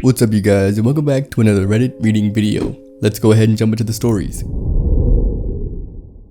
What's up, you guys, and welcome back to another Reddit reading video. Let's go ahead and jump into the stories.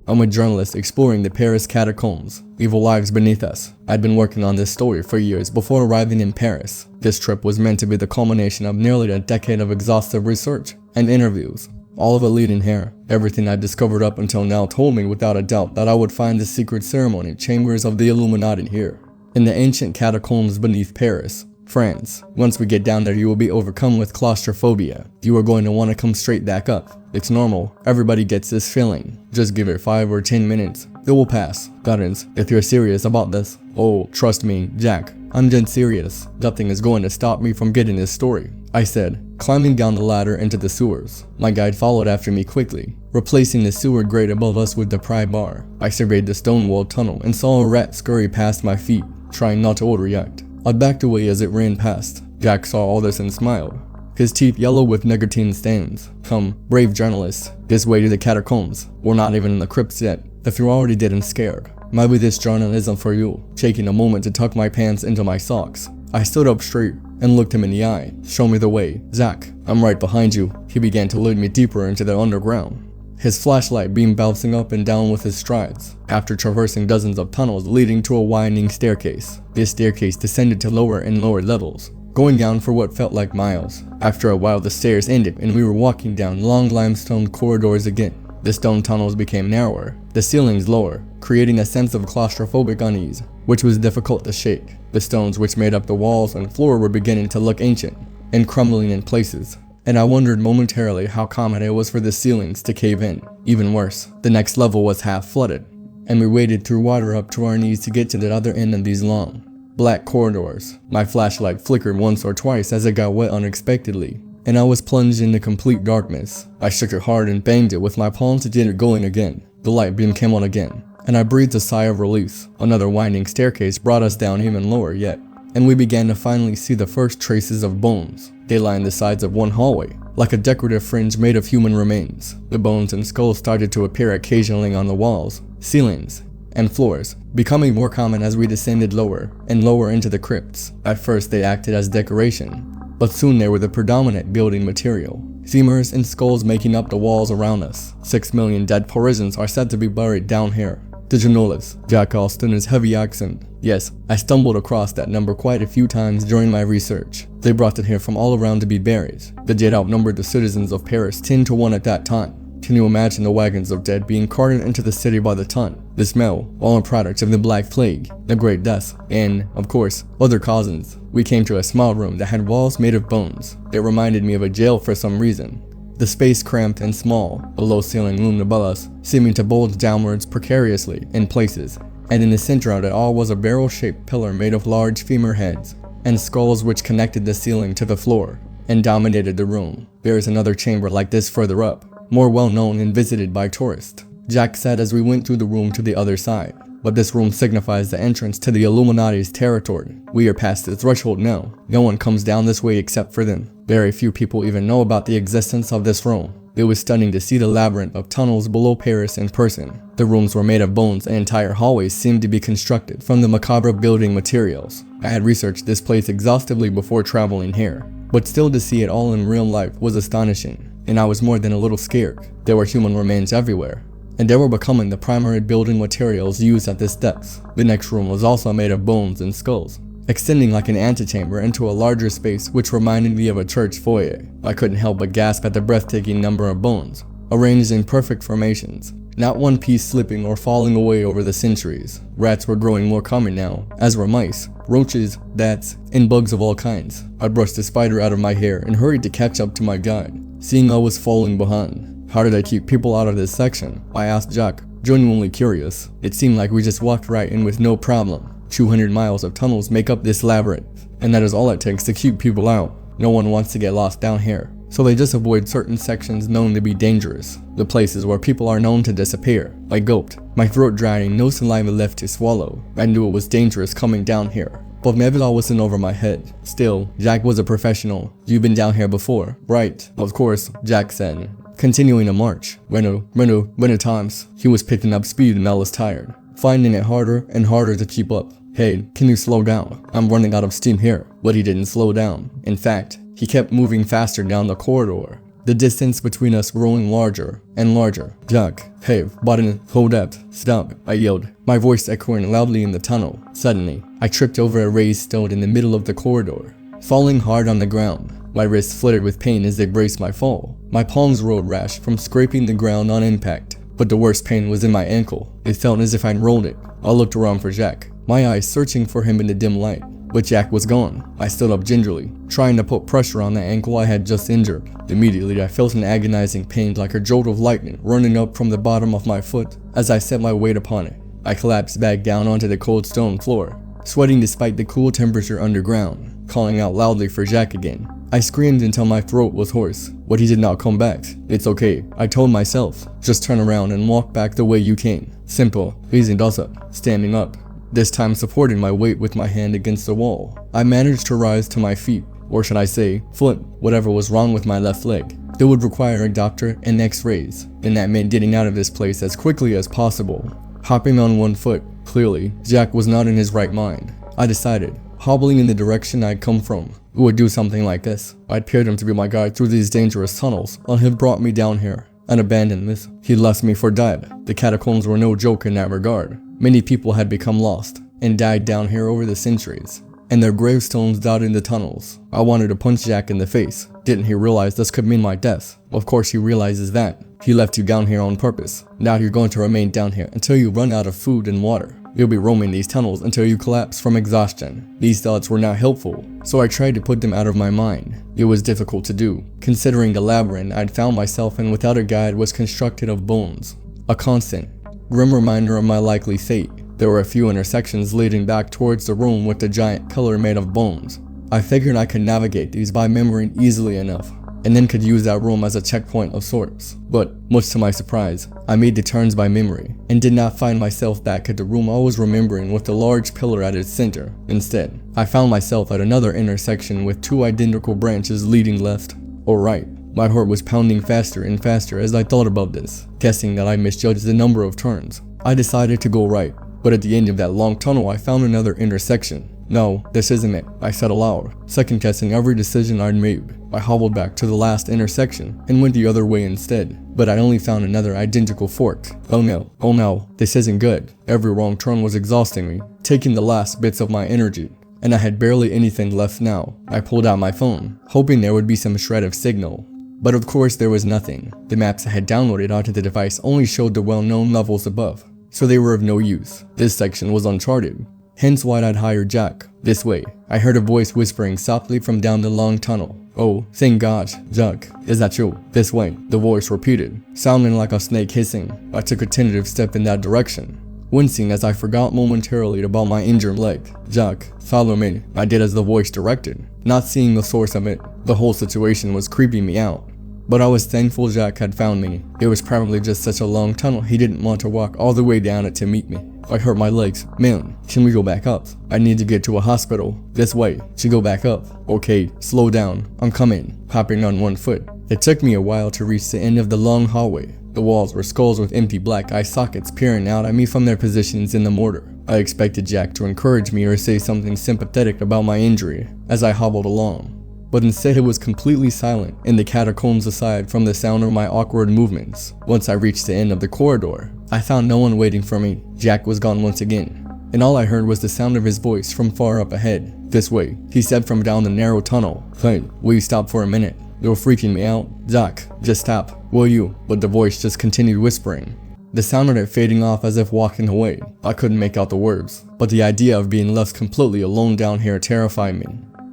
I'm a journalist exploring the Paris Catacombs, evil lives beneath us. I'd been working on this story for years before arriving in Paris. This trip was meant to be the culmination of nearly a decade of exhaustive research and interviews, all of it leading here. Everything I'd discovered up until now told me without a doubt that I would find the secret ceremony chambers of the Illuminati here, in the ancient catacombs beneath Paris, France. Once we get down there, you will be overcome with claustrophobia. You are going to want to come straight back up. It's normal. Everybody gets this feeling. Just give it 5 or 10 minutes. It will pass. Guardians, if you're serious about this. Oh, trust me, Jack. I'm dead serious. Nothing is going to stop me from getting this story, I said, climbing down the ladder into the sewers. My guide followed after me quickly, replacing the sewer grate above us with the pry bar. I surveyed the stone-walled tunnel and saw a rat scurry past my feet, trying not to overreact. I backed away as it ran past. Jack saw all this and smiled, his teeth yellow with nicotine stains. Come, brave journalist, this way to the catacombs. We're not even in the crypts yet. If you're already dead and scared, maybe this journal isn't for you. Taking a moment to tuck my pants into my socks, I stood up straight and looked him in the eye. Show me the way. Zach, I'm right behind you. He began to lead me deeper into the underground, his flashlight beam bouncing up and down with his strides. After traversing dozens of tunnels leading to a winding staircase, this staircase descended to lower and lower levels, going down for what felt like miles. After a while, the stairs ended and we were walking down long limestone corridors again. The stone tunnels became narrower, the ceilings lower, creating a sense of claustrophobic unease, which was difficult to shake. The stones which made up the walls and floor were beginning to look ancient and crumbling in places, and I wondered momentarily how common it was for the ceilings to cave in. Even worse, the next level was half flooded, and we waded through water up to our knees to get to the other end of these long, black corridors. My flashlight flickered once or twice as it got wet unexpectedly, and I was plunged into complete darkness. I shook it hard and banged it with my palm to get it going again. The light beam came on again, and I breathed a sigh of relief. Another winding staircase brought us down even lower yet, and we began to finally see the first traces of bones. They lined the sides of one hallway, like a decorative fringe made of human remains. The bones and skulls started to appear occasionally on the walls, ceilings, and floors, becoming more common as we descended lower and lower into the crypts. At first they acted as decoration, but soon they were the predominant building material. Femurs and skulls making up the walls around us. 6 million dead Parisians are said to be buried down here. Did you know this? Jack asked in his heavy accent. Yes, I stumbled across that number quite a few times during my research. They brought it here from all around to be buried. The dead outnumbered the citizens of Paris 10 to 1 at that time. Can you imagine the wagons of dead being carted into the city by the ton? The smell, all a product of the Black Plague, the Great Death, and, of course, other causes. We came to a small room that had walls made of bones. It reminded me of a jail for some reason. The space cramped and small, a low ceiling loomed above us, seeming to bulge downwards precariously in places, and in the center of it all was a barrel-shaped pillar made of large femur heads and skulls which connected the ceiling to the floor and dominated the room. There is another chamber like this further up, more well-known and visited by tourists, Jack said as we went through the room to the other side. But this room signifies the entrance to the Illuminati's territory. We are past the threshold now. No one comes down this way except for them. Very few people even know about the existence of this room. It was stunning to see the labyrinth of tunnels below Paris in person. The rooms were made of bones and entire hallways seemed to be constructed from the macabre building materials. I had researched this place exhaustively before traveling here, but still to see it all in real life was astonishing, and I was more than a little scared. There were human remains everywhere, and they were becoming the primary building materials used at this depth. The next room was also made of bones and skulls, extending like an antechamber into a larger space which reminded me of a church foyer. I couldn't help but gasp at the breathtaking number of bones, arranged in perfect formations, not one piece slipping or falling away over the centuries. Rats were growing more common now, as were mice, roaches, bats, and bugs of all kinds. I brushed the spider out of my hair and hurried to catch up to my guide, seeing I was falling behind. How did I keep people out of this section? I asked Jack, genuinely curious. It seemed like we just walked right in with no problem. 200 miles of tunnels make up this labyrinth, and that is all it takes to keep people out. No one wants to get lost down here, so they just avoid certain sections known to be dangerous. The places where people are known to disappear. I gulped, my throat dry and no saliva left to swallow. I knew it was dangerous coming down here, but maybe that wasn't over my head. Still, Jack was a professional. You've been down here before, right? Of course, Jack said, continuing a march. Many times. He was picking up speed and I was tired, finding it harder and harder to keep up. "Hey, can you slow down? I'm running out of steam here." But he didn't slow down. In fact, he kept moving faster down the corridor, the distance between us growing larger and larger. "Jack, hey, button, hold up, stop," I yelled, my voice echoing loudly in the tunnel. Suddenly, I tripped over a raised stone in the middle of the corridor, falling hard on the ground. My wrists fluttered with pain as they braced my fall. My palms rolled rash from scraping the ground on impact. But the worst pain was in my ankle. It felt as if I'd rolled it. I looked around for Jack, my eyes searching for him in the dim light. But Jack was gone. I stood up gingerly, trying to put pressure on the ankle I had just injured. Immediately, I felt an agonizing pain like a jolt of lightning running up from the bottom of my foot as I set my weight upon it. I collapsed back down onto the cold stone floor, sweating despite the cool temperature underground, calling out loudly for Jack again. I screamed until my throat was hoarse, but he did not come back. "It's okay," I told myself. "Just turn around and walk back the way you came. Simple, easy does it." Standing up, this time supporting my weight with my hand against the wall, I managed to rise to my feet, or should I say, foot, whatever was wrong with my left leg. It would require a doctor and x-rays, and that meant getting out of this place as quickly as possible. Hopping on one foot, clearly, Jack was not in his right mind. I decided, hobbling in the direction I'd come from, who would do something like this. I'd paid him to be my guide through these dangerous tunnels, and he'd brought me down here and abandoned this. He'd left me for dead. The catacombs were no joke in that regard. Many people had become lost and died down here over the centuries, and their gravestones dotted the tunnels. I wanted to punch Jack in the face. Didn't he realize this could mean my death? Of course he realizes that. He left you down here on purpose. Now you're going to remain down here until you run out of food and water. You'll be roaming these tunnels until you collapse from exhaustion. These thoughts were not helpful, so I tried to put them out of my mind. It was difficult to do, considering the labyrinth I'd found myself in without a guide was constructed of bones. A constant, grim reminder of my likely fate. There were a few intersections leading back towards the room with the giant pillar made of bones. I figured I could navigate these by memory easily enough, and then could use that room as a checkpoint of sorts. But, much to my surprise, I made the turns by memory, and did not find myself back at the room I was remembering with the large pillar at its center. Instead, I found myself at another intersection with two identical branches leading left or right. My heart was pounding faster and faster as I thought about this, guessing that I misjudged the number of turns. I decided to go right, but at the end of that long tunnel I found another intersection. "No, this isn't it," I said aloud, second guessing every decision I'd made. I hobbled back to the last intersection and went the other way instead, but I only found another identical fork. Oh no, this isn't good. Every wrong turn was exhausting me, taking the last bits of my energy, and I had barely anything left now. I pulled out my phone, hoping there would be some shred of signal. But of course there was nothing. The maps I had downloaded onto the device only showed the well-known levels above, so they were of no use. This section was uncharted. Hence why I'd hired Jack. "This way," I heard a voice whispering softly from down the long tunnel. "Oh, thank God, Jack, is that you? This way," the voice repeated, sounding like a snake hissing. I took a tentative step in that direction, wincing as I forgot momentarily about my injured leg. "Jack, follow me," I did as the voice directed, not seeing the source of it. The whole situation was creeping me out. But I was thankful Jack had found me. It was probably just such a long tunnel he didn't want to walk all the way down it to meet me. I hurt my legs. "Man, can we go back up? I need to get to a hospital." "This way, to go back up." "Okay, slow down, I'm coming," hopping on one foot. It took me a while to reach the end of the long hallway. The walls were skulls with empty black eye sockets peering out at me from their positions in the mortar. I expected Jack to encourage me or say something sympathetic about my injury as I hobbled along, but instead it was completely silent in the catacombs aside from the sound of my awkward movements. Once I reached the end of the corridor, I found no one waiting for me. Jack was gone once again, and all I heard was the sound of his voice from far up ahead. "This way," he said from down the narrow tunnel. "Hey, will you stop for a minute? You're freaking me out." "Jack, just stop, will you?" But the voice just continued whispering. The sound of it fading off as if walking away. I couldn't make out the words, but the idea of being left completely alone down here terrified me,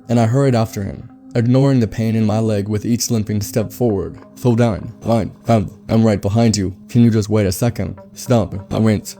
and I hurried after him, ignoring the pain in my leg with each limping step forward. "Slow down. I'm right behind you. Can you just wait a second? Stop.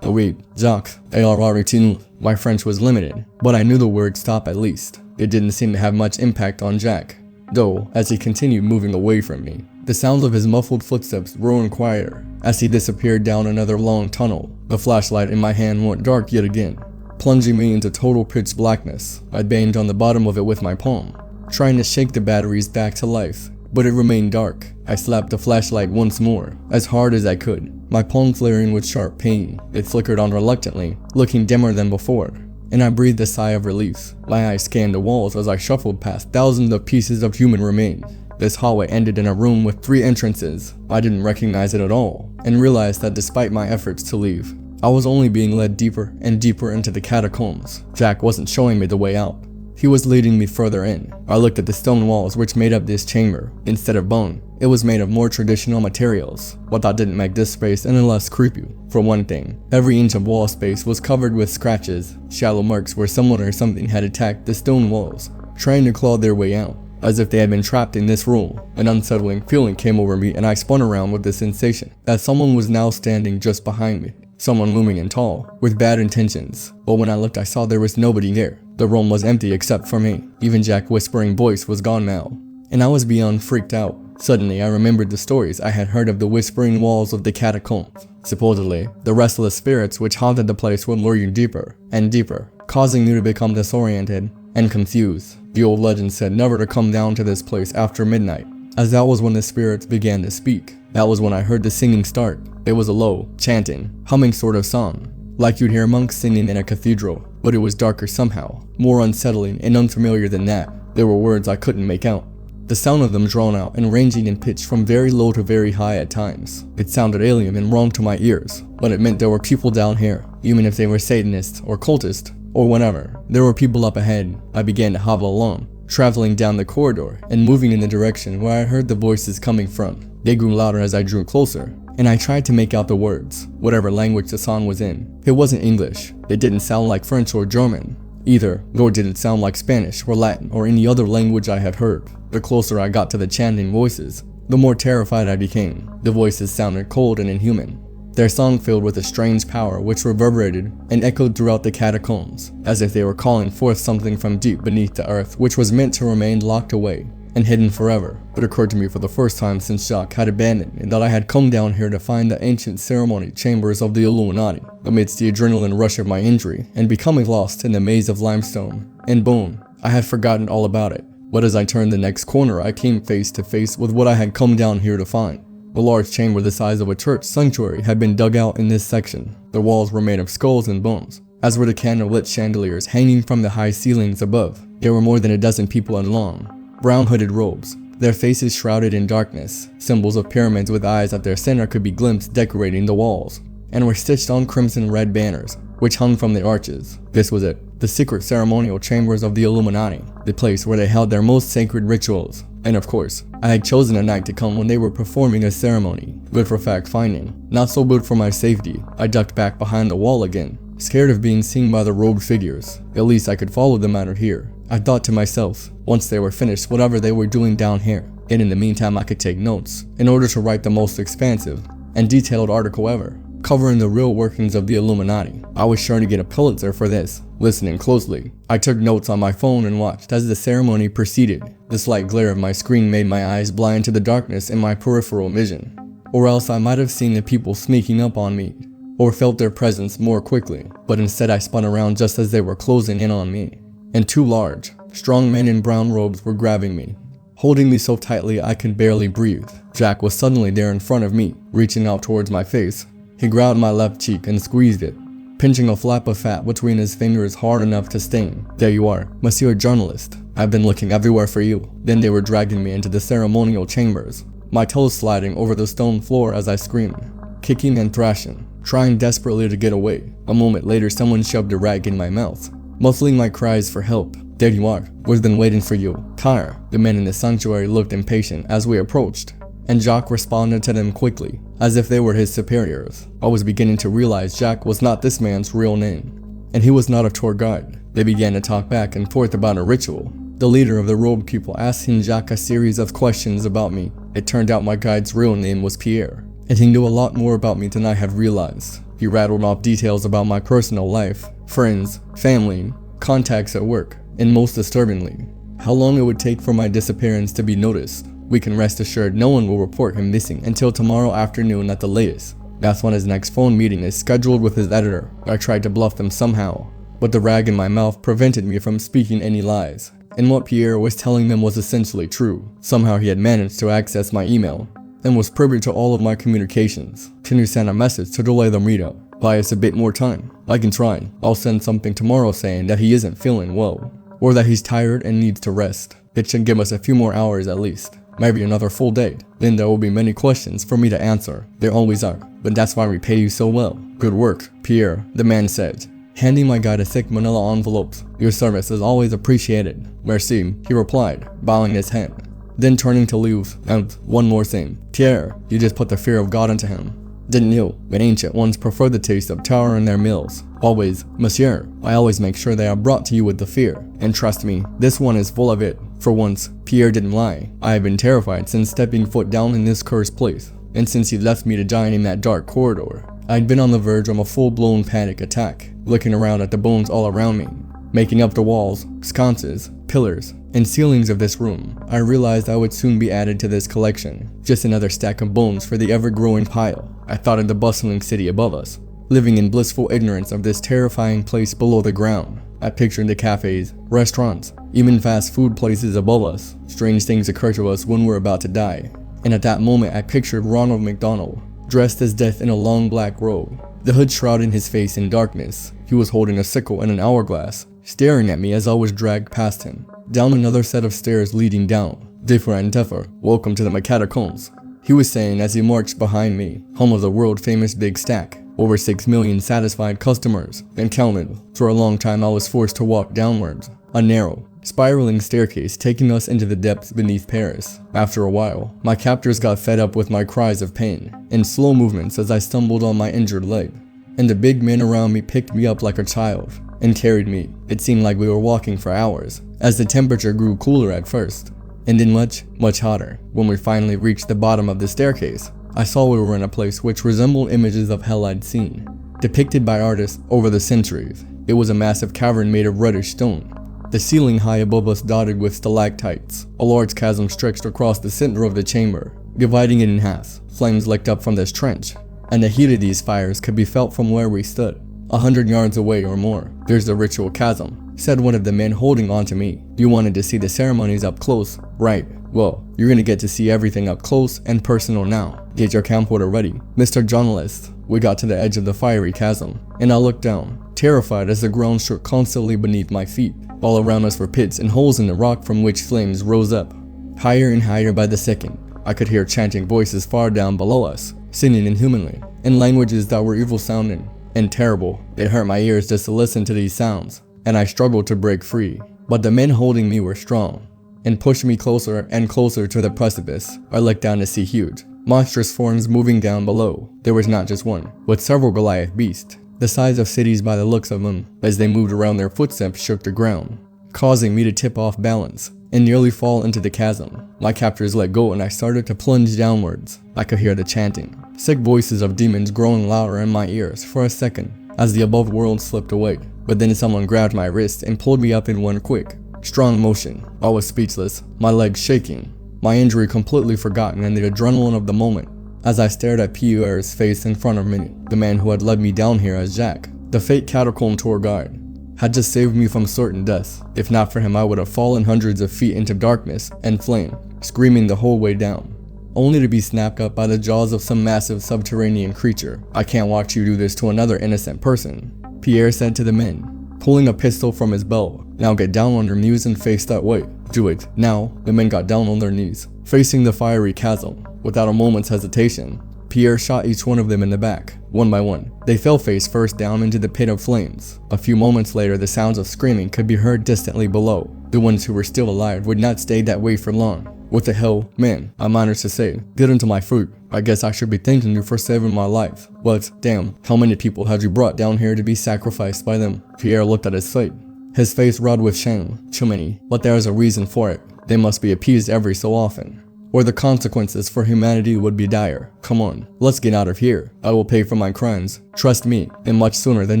Wait. Jack, ARRET." My French was limited, but I knew the word stop at least. It didn't seem to have much impact on Jack, though, as he continued moving away from me. The sounds of his muffled footsteps grew quieter as he disappeared down another long tunnel. The flashlight in my hand went dark yet again, plunging me into total pitch blackness. I banged on the bottom of it with my palm, trying to shake the batteries back to life, but it remained dark. I slapped the flashlight once more, as hard as I could, my palm flaring with sharp pain. It flickered on reluctantly, looking dimmer than before. and I breathed a sigh of relief. My eyes scanned the walls as I shuffled past thousands of pieces of human remains. This hallway ended in a room with 3 entrances. I didn't recognize it at all, and realized that despite my efforts to leave, I was only being led deeper and deeper into the catacombs. Jack wasn't showing me the way out. He was leading me further in. I looked at the stone walls which made up this chamber. Instead of bone, it was made of more traditional materials, but that didn't make this space any less creepy. For one thing, every inch of wall space was covered with scratches, shallow marks where someone or something had attacked the stone walls, trying to claw their way out, as if they had been trapped in this room. An unsettling feeling came over me and I spun around with the sensation that someone was now standing just behind me. Someone looming and tall, with bad intentions. But when I looked, I saw there was nobody there. The room was empty except for me. Even Jack's whispering voice was gone now, and I was beyond freaked out. Suddenly, I remembered the stories I had heard of the whispering walls of the catacombs. Supposedly, the restless spirits which haunted the place would lure you deeper and deeper, causing you to become disoriented and confused. The old legend said never to come down to this place after midnight, as that was when the spirits began to speak. That was when I heard the singing start. It was a low, chanting, humming sort of song, like you'd hear monks singing in a cathedral, but it was darker somehow, more unsettling and unfamiliar than that. There were words I couldn't make out, the sound of them drawn out and ranging in pitch from very low to very high at times. It sounded alien and wrong to my ears, but it meant there were people down here, even if they were Satanists or cultists or whatever. There were people up ahead. I began to hobble along, traveling down the corridor and moving in the direction where I heard the voices coming from. They grew louder as I drew closer, and I tried to make out the words, whatever language the song was in. It wasn't English. It didn't sound like French or German either, nor did it sound like Spanish or Latin or any other language I had heard. The closer I got to the chanting voices, the more terrified I became. The voices sounded cold and inhuman, their song filled with a strange power which reverberated and echoed throughout the catacombs, as if they were calling forth something from deep beneath the earth which was meant to remain locked away and hidden forever. It occurred to me for the first time since Jacques had abandoned me that I had come down here to find the ancient ceremony chambers of the Illuminati. Amidst the adrenaline rush of my injury and becoming lost in the maze of limestone and bone, I had forgotten all about it. But as I turned the next corner, I came face to face with what I had come down here to find. A large chamber the size of a church sanctuary had been dug out in this section. The walls were made of skulls and bones, as were the candle-lit chandeliers hanging from the high ceilings above. There were more than a dozen people in long, brown hooded robes, their faces shrouded in darkness. Symbols of pyramids with eyes at their center could be glimpsed decorating the walls, and were stitched on crimson red banners, which hung from the arches. This was it, the secret ceremonial chambers of the Illuminati, the place where they held their most sacred rituals. And of course, I had chosen a night to come when they were performing a ceremony. Good for fact-finding, not so good for my safety. I ducked back behind the wall again, scared of being seen by the robed figures. At least I could follow them out of here, I thought to myself, once they were finished whatever they were doing down here. And in the meantime I could take notes, in order to write the most expansive and detailed article ever, covering the real workings of the Illuminati. I was sure to get a Pulitzer for this. Listening closely, I took notes on my phone and watched as the ceremony proceeded. The slight glare of my screen made my eyes blind to the darkness in my peripheral vision, or else I might have seen the people sneaking up on me, or felt their presence more quickly. But instead I spun around just as they were closing in on me, and 2 large, strong men in brown robes were grabbing me, holding me so tightly I could barely breathe. Jack was suddenly there in front of me, reaching out towards my face. He grabbed my left cheek and squeezed it, pinching a flap of fat between his fingers hard enough to sting. "There you are, Monsieur Journalist. I've been looking everywhere for you." Then they were dragging me into the ceremonial chambers, my toes sliding over the stone floor as I screamed, kicking and thrashing, trying desperately to get away. A moment later someone shoved a rag in my mouth, muffling my cries for help. "There you are. We've been waiting for you. Tire." The men in the sanctuary looked impatient as we approached, and Jacques responded to them quickly, as if they were his superiors. I was beginning to realize Jacques was not this man's real name, and he was not a tour guide. They began to talk back and forth about a ritual. The leader of the robed people asking Jacques a series of questions about me. It turned out my guide's real name was Pierre, and he knew a lot more about me than I had realized. He rattled off details about my personal life, friends, family, contacts at work, and most disturbingly, how long it would take for my disappearance to be noticed. "We can rest assured no one will report him missing until tomorrow afternoon at the latest. That's when his next phone meeting is scheduled with his editor." I tried to bluff them somehow, but the rag in my mouth prevented me from speaking any lies. And what Pierre was telling them was essentially true. Somehow he had managed to access my email and was privy to all of my communications. "Can you send a message to delay the meetup?" Buy us a bit more time. I can try. I'll send something tomorrow saying that he isn't feeling well, or that he's tired and needs to rest. It should give us a few more hours at least. Maybe another full day. Then there will be many questions for me to answer. There always are. But that's why we pay you so well. Good work, Pierre, the man said, handing my guy a thick manila envelopes. Your service is always appreciated. Merci, he replied, bowing his head. Then turning to leave, and one more thing. Pierre, you just put the fear of God into him. Didn't you? But ancient ones prefer the taste of terror in their meals. Always, Monsieur, I always make sure they are brought to you with the fear. And trust me, this one is full of it. For once, Pierre didn't lie. I have been terrified since stepping foot down in this cursed place. And since he left me to die in that dark corridor, I'd been on the verge of a full-blown panic attack, looking around at the bones all around me, making up the walls, sconces, pillars, and ceilings of this room. I realized I would soon be added to this collection, just another stack of bones for the ever-growing pile. I thought of the bustling city above us, living in blissful ignorance of this terrifying place below the ground. I pictured the cafes, restaurants, even fast food places above us. Strange things occur to us when we're about to die. And at that moment I pictured Ronald McDonald, dressed as death in a long black robe, the hood shrouding his face in darkness. He was holding a sickle and an hourglass, staring at me as I was dragged past him, down another set of stairs leading down. Different Teffer, welcome to the Catacombs, he was saying as he marched behind me, home of the world-famous Big Stack. Over 6 million satisfied customers, and counted. For a long time I was forced to walk downwards, a narrow, spiraling staircase taking us into the depths beneath Paris. After a while, my captors got fed up with my cries of pain, and slow movements as I stumbled on my injured leg. And the big men around me picked me up like a child, and carried me. It seemed like we were walking for hours, as the temperature grew cooler at first, and then much, much hotter. When we finally reached the bottom of the staircase, I saw we were in a place which resembled images of hell I'd seen, depicted by artists over the centuries. It was a massive cavern made of reddish stone, the ceiling high above us dotted with stalactites. A large chasm stretched across the center of the chamber, dividing it in half. Flames licked up from this trench, and the heat of these fires could be felt from where we stood, 100 yards away or more. There's the ritual chasm, said one of the men holding on to me. You wanted to see the ceremonies up close, right? Well, you're gonna get to see everything up close and personal now. Get your camcorder ready. Mr. Journalist. We got to the edge of the fiery chasm, and I looked down, terrified as the ground shook constantly beneath my feet. All around us were pits and holes in the rock from which flames rose up. Higher and higher by the second, I could hear chanting voices far down below us, singing inhumanly, in languages that were evil sounding and terrible. It hurt my ears just to listen to these sounds, and I struggled to break free. But the men holding me were strong, and pushed me closer and closer to the precipice. I looked down to see huge, monstrous forms moving down below. There was not just one, but several Goliath beasts, the size of cities by the looks of them. As they moved around, their footsteps shook the ground, causing me to tip off balance and nearly fall into the chasm. My captors let go and I started to plunge downwards. I could hear the chanting, sick voices of demons growing louder in my ears for a second as the above world slipped away. But then someone grabbed my wrist and pulled me up in one quick, strong motion. I was speechless, my legs shaking, my injury completely forgotten in the adrenaline of the moment, as I stared at Pierre's face in front of me. The man who had led me down here as Jack, the fake catacomb tour guide, had just saved me from certain death. If not for him, I would have fallen hundreds of feet into darkness and flame, screaming the whole way down, only to be snapped up by the jaws of some massive subterranean creature. I can't watch you do this to another innocent person, Pierre said to the men, pulling a pistol from his belt. Now get down on your knees and face that way. Do it. Now, the men got down on their knees, facing the fiery chasm. Without a moment's hesitation, Pierre shot each one of them in the back, one by one. They fell face first down into the pit of flames. A few moments later, the sounds of screaming could be heard distantly below. The ones who were still alive would not stay that way for long. What the hell? Man, I managed to say, get into my fruit. I guess I should be thanking you for saving my life. But, damn, how many people had you brought down here to be sacrificed by them? Pierre looked at his fate, his face red with shame. Too many, but there is a reason for it. They must be appeased every so often, or the consequences for humanity would be dire. Come on, let's get out of here. I will pay for my crimes. Trust me, and much sooner than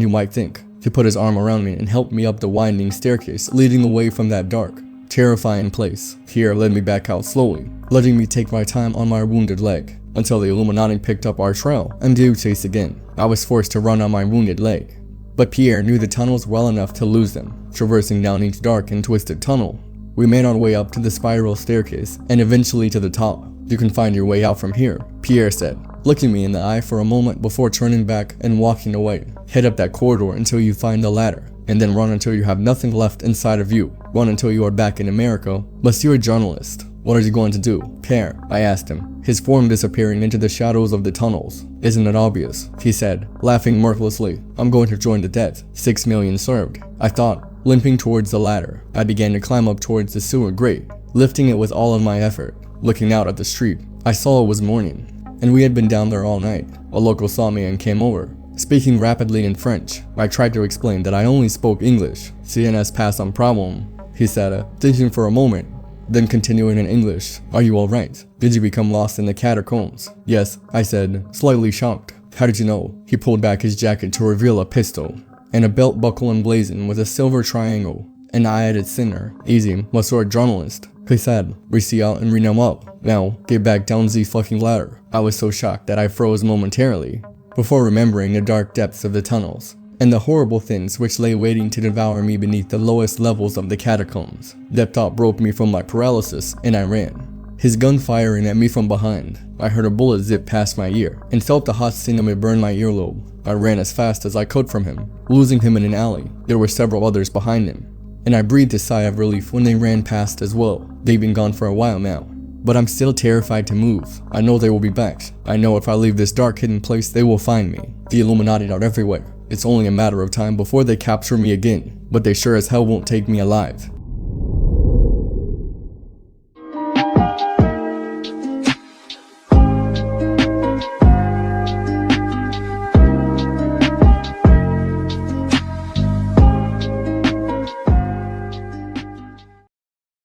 you might think. He put his arm around me and helped me up the winding staircase leading away from that dark, terrifying place. Pierre led me back out slowly, letting me take my time on my wounded leg, until the Illuminati picked up our trail and gave chase again. I was forced to run on my wounded leg, but Pierre knew the tunnels well enough to lose them. Traversing down each dark and twisted tunnel, we made our way up to the spiral staircase and eventually to the top. You can find your way out from here, Pierre said, looking me in the eye for a moment before turning back and walking away. Head up that corridor until you find the ladder, and then run until you have nothing left inside of you. Run until you are back in America. But you're a journalist. What are you going to do, Pierre? I asked him, his form disappearing into the shadows of the tunnels. Isn't it obvious? He said, laughing mirthlessly. I'm going to join the dead. 6 million served, I thought. Limping towards the ladder, I began to climb up towards the sewer grate, lifting it with all of my effort. Looking out at the street, I saw it was morning, and we had been down there all night. A local saw me and came over. Speaking rapidly in French, I tried to explain that I only spoke English. CNS pass on problem, he said, thinking for a moment, then continuing in English. Are you alright? Did you become lost in the catacombs? Yes, I said, slightly shocked. How did you know? He pulled back his jacket to reveal a pistol, and a belt buckle emblazoned with a silver triangle. And I added center. Easy, what's your journalist? He said, we see out and read them up. Now, get back down the fucking ladder. I was so shocked that I froze momentarily, before remembering the dark depths of the tunnels, and the horrible things which lay waiting to devour me beneath the lowest levels of the catacombs. That thought broke me from my paralysis, and I ran. His gun firing at me from behind. I heard a bullet zip past my ear, and felt the hot sting of it burn my earlobe. I ran as fast as I could from him, losing him in an alley. There were several others behind him, and I breathed a sigh of relief when they ran past as well. They've been gone for a while now, but I'm still terrified to move. I know they will be back. I know if I leave this dark hidden place, they will find me. The Illuminati are everywhere. It's only a matter of time before they capture me again, but they sure as hell won't take me alive.